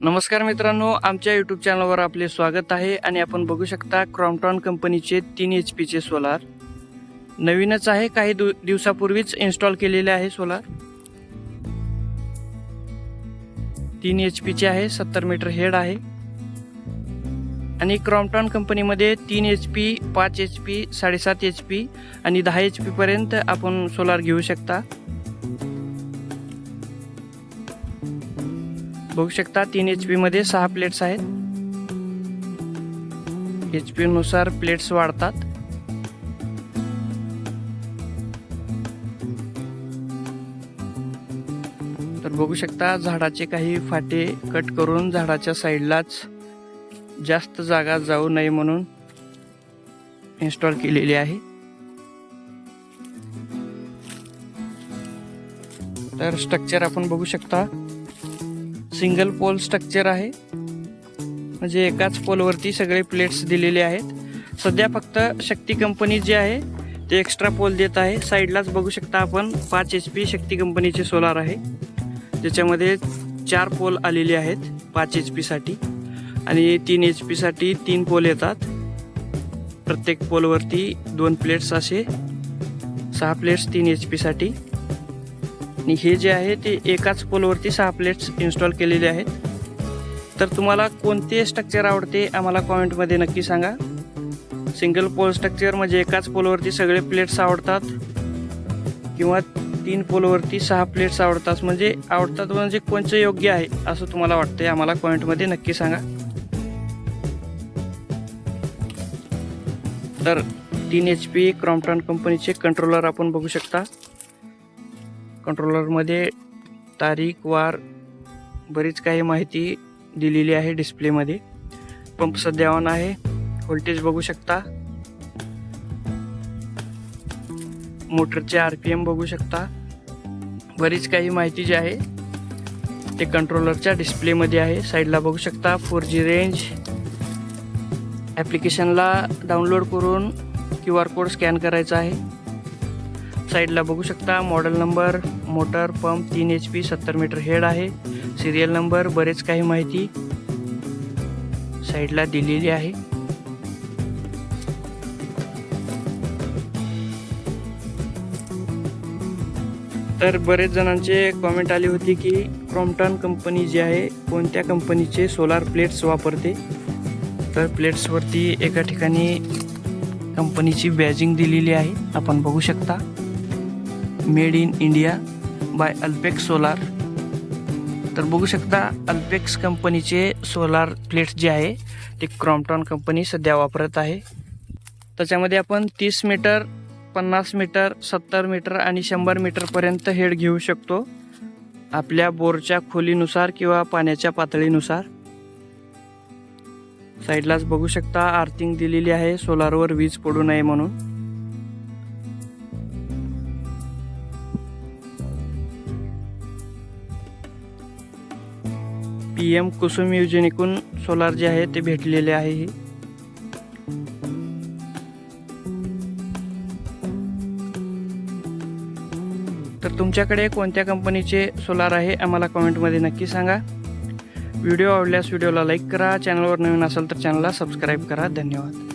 नमस्कार मित्रांनो, आमच्या यूट्यूब चॅनलवर आपले स्वागत आहे आणि आपण बघू शकता क्रॉम्प्टन कंपनीचे 3 HP चे सोलार नवीनच आहे. काही दिवसापूर्वीच इन्स्टॉल केलेले आहे. सोलार 3 HP चे आहे, 70 मीटर हेड आहे आणि क्रॉम्प्टन कंपनीमध्ये 3 HP, 5 HP, 7.5 HP आणि 10 HP पर्यंत आपण सोलार घेऊ शकता. बघू शकता 3 HP मध्ये 6 प्लेट्स आहेत. HP नुसार प्लेट्स वाढतात. तर बघू शकता झाडाचे काही फाटे कट करून झाडाच्या साईडलाच जास्त जागा जाऊ नये म्हणून इन्स्टॉल केलेली आहे. तर स्ट्रक्चर आपण बघू शकता सिंगल पोल स्ट्रक्चर आहे, म्हणजे एकाच पोलवरती सगळे प्लेट्स दिलेले आहेत. सध्या फक्त शक्ती कंपनी जे आहे ते एक्स्ट्रा पोल देत आहे. साईडलाच बघू शकता आपण 5 HP शक्ती कंपनीचे सोलार आहे, ज्याच्यामध्ये 4 पोल आलेले आहेत 5 HP साठी आणि 3 HP साठी 3 पोल येतात. प्रत्येक पोलवरती 2 प्लेट्स असे 6 प्लेट्स 3 HP साठी. आणि हे जे आहे ते एकाच पोलवरती 6 प्लेट्स इन्स्टॉल केलेले आहेत. तर तुम्हाला कोणते स्ट्रक्चर आवडते आम्हाला कॉमेंटमध्ये नक्की सांगा. सिंगल पोल स्ट्रक्चर म्हणजे एकाच पोलवरती सगळे प्लेट्स आवडतात, किंवा 3 पोलवरती 6 प्लेट्स आवडतात म्हणजे कोणचं योग्य आहे असं तुम्हाला वाटतंय आम्हाला कॉमेंटमध्ये नक्की सांगा. तर 3 HP क्रॉम्प्टन कंपनीचे कंट्रोलर आपण बघू शकता. कंट्रोलरमध्ये तारीख, वार, बरीच काही माहिती दिलेली आहे डिस्प्लेमध्ये. पंप सध्या ऑन आहे. व्होल्टेज बघू शकता. मोटरचे RPM बघू शकता. बरीच काही माहिती जी आहे ते कंट्रोलरच्या डिस्प्लेमध्ये आहे. साईडला बघू शकता 4G रेंज. ॲप्लिकेशनला डाउनलोड करून QR कोड स्कॅन करायचा आहे. साईडला बघू शकता model number, motor, pump, 3 HP, 70 metre head आहे. सिरियल नंबर, बरेच काही माहिती साईडला दिलेली आहे. तर बरेच जणांचे कॉमेंट आली होती की क्रॉम्प्टन कंपनी जी आहे कोणत्या कंपनीचे सोलार प्लेट्स वापरते. तर प्लेट्सवरती एका ठिकाणी कंपनीची बॅजिंग दिलेली आहे, आपण बघू शकता. Made in India by Alpex solar. तर बघू शकता अल्पेक्स कंपनीचे सोलार प्लेट्स जे आहे ते क्रॉम्प्टन कंपनी सध्या वापरत आहे. त्याच्यामध्ये आपण 30 मीटर, 50 मीटर, 70 मीटर आणि 100 मीटरपर्यंत हेड घेऊ शकतो, आपल्या बोरच्या खोलीनुसार किंवा पाण्याच्या पातळीनुसार. साईडलाच बघू शकता आर्थिंग दिलेली आहे, सोलारवर वीज पडू नये म्हणून. PM कुसुम योजनेतून सोलार जे आहे ते भेटलेले आहे. तर तुमच्याकडे कोणत्या कंपनीचे सोलार आहे आम्हाला कमेंटमध्ये नक्की सांगा. व्हिडिओ आवडल्यास व्हिडिओला लाईक करा. चॅनलवर नवीन असाल तर चॅनलला सबस्क्राईब करा. धन्यवाद.